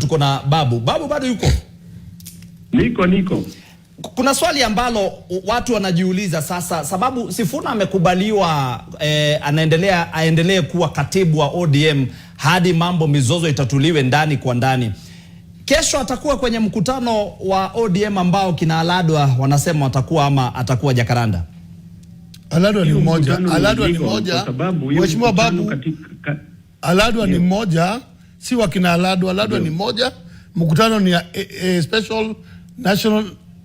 tuko na Babu. Babu bado yuko? Niko. Kuna swali ambalo watu wanajiuliza sasa, sababu Sifuna amekubaliwa aendelee kuwa katibu wa ODM hadi mambo mizozo itatuliwe ndani kwa ndani. Kesho atakuwa kwenye mkutano wa ODM ambao kina Aladwa wanasema watakuwa ama atakuwa Jakaranda. Aladwa ni mmoja. Aladwa ni mmoja. Mheshimiwa Babu, Aladwa ni mmoja, si wakina Aladwa. Aladwa ni mmoja. Mkutano ni Special National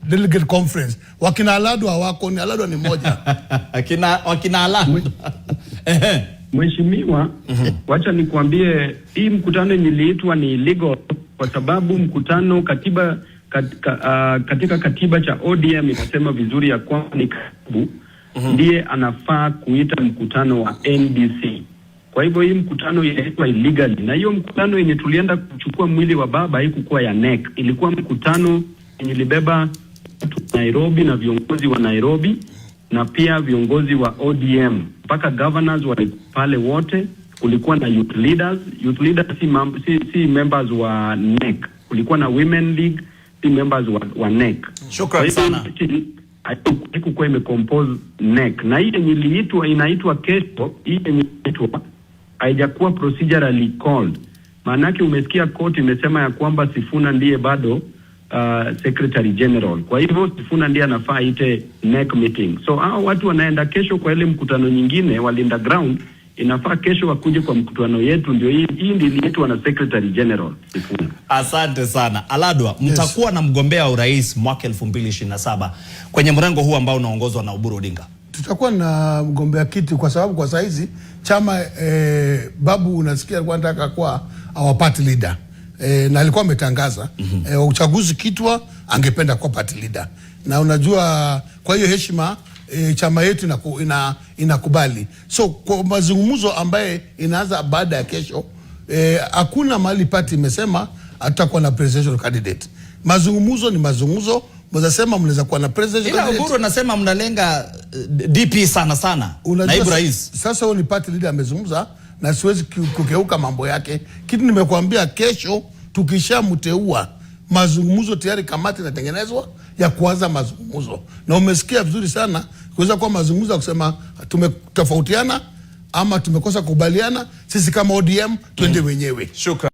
Delegate Conference. Wakina Aladwa hawako, ni Aladwa ni mmoja. wakina Aladwa. Mheshimiwa, wacha nikuambie hii mkutano niliitwa ni illegal kwa sababu mkutano katika katiba cha ODM inasema vizuri ya kwamba ni katibu ndiye anafaa kuita mkutano wa NDC. Kwa hivyo hii mkutano inaitwa illegally, na hiyo mkutano yenye tulienda kuchukua mwili wa baba haikuwa ya NEC, ilikuwa mkutano yenye libeba Nairobi na viongozi wa Nairobi na pia viongozi wa ODM mpaka governors wale pale wote. Kulikuwa na youth leaders si members wa NEC, kulikuwa na women league si members wa NEC. Shukrani sana. Haikuwa imecompose NEC, na hii yenye inaitwa kesho, hii yenye inaitwa haijakuwa procedurally called. Maanake umesikia court imesema ya kwamba Sifuna ndiye bado Secretary General. Kwa hivyo Sifuna ndiye anafaa ite NEC meeting. So hao watu wanaenda kesho kwa ile mkutano nyingine walinda ground, inafaa kesho wakuje kwa mkutano yetu, ndio hii ndio iliitwa na Secretary General Sifuna. Asante sana. Aladwa, mtakuwa na mgombea urais mwaka 2027 kwenye mrengo huu ambao unaongozwa na Oburu Odinga. Tutakuwa na mgombea kiti kwa sababu kwa saizi chama Babu unasikia alikuwa anataka kuwa our party leader. Na alikuwa ametangaza uchaguzi kitwa angependa kuwa party leader. Na unajua kwa hiyo heshima chama yetu inakubali. So kwa mazungumzo ambaye inaanza baada ya kesho, hakuna mahali party imesema atakuwa na presidential candidate. Mazungumzo ni mazungumzo. Mnasema mnaweza kuwa na presidential candidate. Ila Oburu anasema mnalenga DP sana. Naibu rais. Sasa huyo ni party leader amezungumza na siwezi kukeuka mambo yake. Kitu nimekuambia kesho tukishamteua, mazungumzo tayari kamati inatengenezwa ya kuanza mazungumzo. Na umesikia vizuri sana kuweza kuwa mazungumzo ya kusema tumetofautiana ama tumekosa kubaliana, sisi kama ODM twende wenyewe. Shukrani.